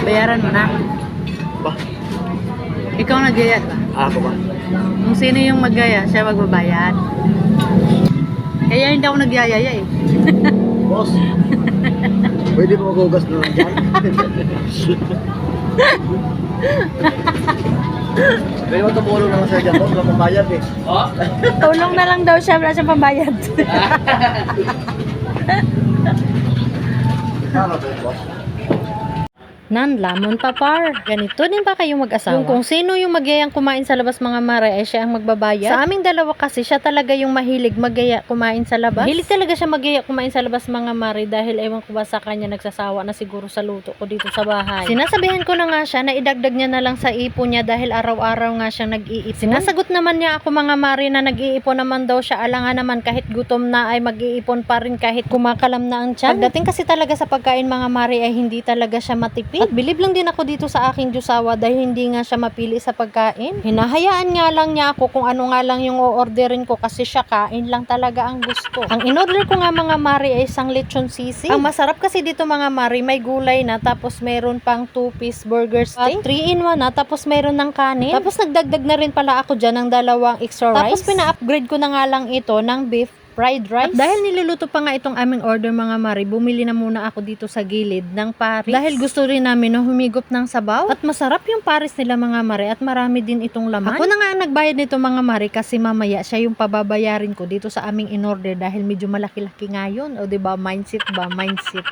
Bayaran mo na. Ba? Ikaw nagaya ba? Ako ba? Kung sino yung maggaya, siya magbabayad. Kaya hindi ako nagyayaya eh. Boss, pwede mo magugas na lang dyan? Pwede mo tumulong naman sa'yo dyan, boss. Wala pang bayad eh. Oh? Tulong na lang daw siya, wala siyang pambayad. Ano ba, boss? Nanlamon pa par. Ganito din ba kayong mag-asawa? Yung kung sino yung magyayang kumain sa labas mga mare ay siya ang magbabayad. Sa aming dalawa kasi siya talaga yung mahilig magyaya kumain sa labas. Mahilig talaga siya magyaya kumain sa labas mga mare dahil ewan ko ba sa kanya nagsasawa na siguro sa luto ko dito sa bahay. Sinasabihan ko na nga siya na idagdag niya na lang sa ipon niya dahil araw-araw nga siyang nag-iipon. Sinasagot naman niya ako mga mare na nag-iipon naman daw siya. Alangan naman kahit gutom na ay mag-iipon pa rin kahit kumakalam na ang tiyan. Pagdating kasi talaga sa pagkain mga mare ay hindi talaga siya matipid. At bilib lang din ako dito sa aking Diyosawa dahil hindi nga siya mapili sa pagkain. Hinahayaan nga lang niya ako kung ano nga lang yung o-orderin ko kasi siya kain lang talaga ang gusto. Ang in-order ko nga mga mari ay isang lechon sisig. Ang masarap kasi dito mga mari, may gulay na tapos meron pang 2-piece burger steak. 3-in-1 na tapos meron ng kanin. Tapos nagdagdag na rin pala ako dyan ng 2 extra rice. Tapos pina-upgrade ko na nga lang ito ng beef fried rice. At dahil niluluto pa nga itong aming order mga mari, bumili na muna ako dito sa gilid ng Paris. Dahil gusto rin namin na humigop ng sabaw. At masarap yung Paris nila mga mari at marami din itong laman. Ako na nga ang nagbayad nito mga mari kasi mamaya siya yung pababayarin ko dito sa aming in-order dahil medyo malaki-laki nga yun. O diba, mindset ba? Mindset.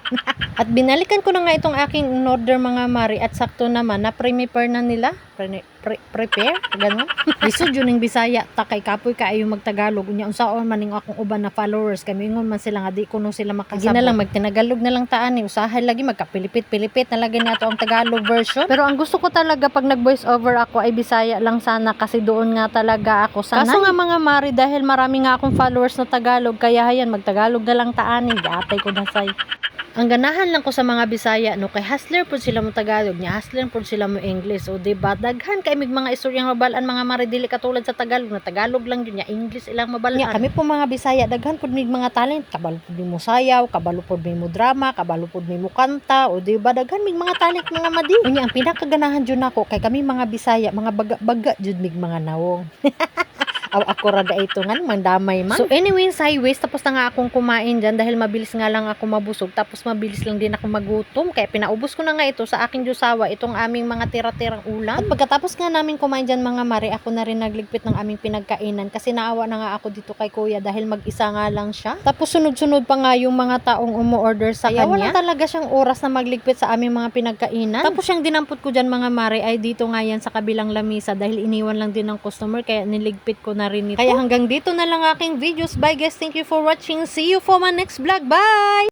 At binalikan ko na nga itong aking in-order mga mari at sakto naman na prepare na nila. Prepare? Gano'n? Lisod yun ng Bisaya. Takay kapoy ka ay yung magtagalog. Unya unsaon maning akong uban na followers. Kami ingon man sila nga di kuno sila makasabot. Lagi na lang magtinagalog na lang taan eh. Usahay lagi magkapilipit-pilipit na lagi nato ang Tagalog version. Pero ang gusto ko talaga pag nag-voice over ako ay Bisaya lang sana kasi doon nga talaga ako sanay. Kaso nga mga mari dahil marami nga akong followers na Tagalog kaya hayan magtagalog na lang taan eh. Gatay ko na say. Ang ganahan lang ko sa mga Bisaya no kay hustler pud sila mo Tagalog nya hustler pud sila mo English o diba daghan kay mig mga istoryang mabalaan mga mari dili katulad sa Tagalog na Tagalog lang yun nya English ilang mabalaan. Kami po mga Bisaya daghan pud mig mga talent kabalo pud mo sayaw kabalo pud mo drama kabalo pud mo kanta o diba daghan mig mga talent mga madi. Unya ang pinakaganahan jud nako kay kami mga Bisaya mga baga-baga jud mig mga nawong. Ako rada ito nga mandamay man. So anyway, sideways tapos na nga akong kumain dyan dahil mabilis nga lang ako mabusog tapos mabilis lang din ako magutom kaya pinaubos ko na nga ito sa aking Diyosawa itong aming mga tira-tirang ulam. At pagkatapos nga namin kumain dyan mga mari ako na rin nagligpit ng aming pinagkainan kasi naawa na nga ako dito kay kuya dahil mag-isa nga lang siya. Tapos sunod-sunod pa nga yung mga taong umu-order sa kanya. Wala talaga siyang oras na magligpit sa aming mga pinagkainan. Tapos yung dinampot ko dyan mga mari ay dito nga yan sa kabilang lamisa dahil iniwan lang din ng customer kaya niligpit ko na rin ito. Kaya hanggang dito na lang aking videos. Bye guys, thank you for watching. See you for my next vlog. Bye!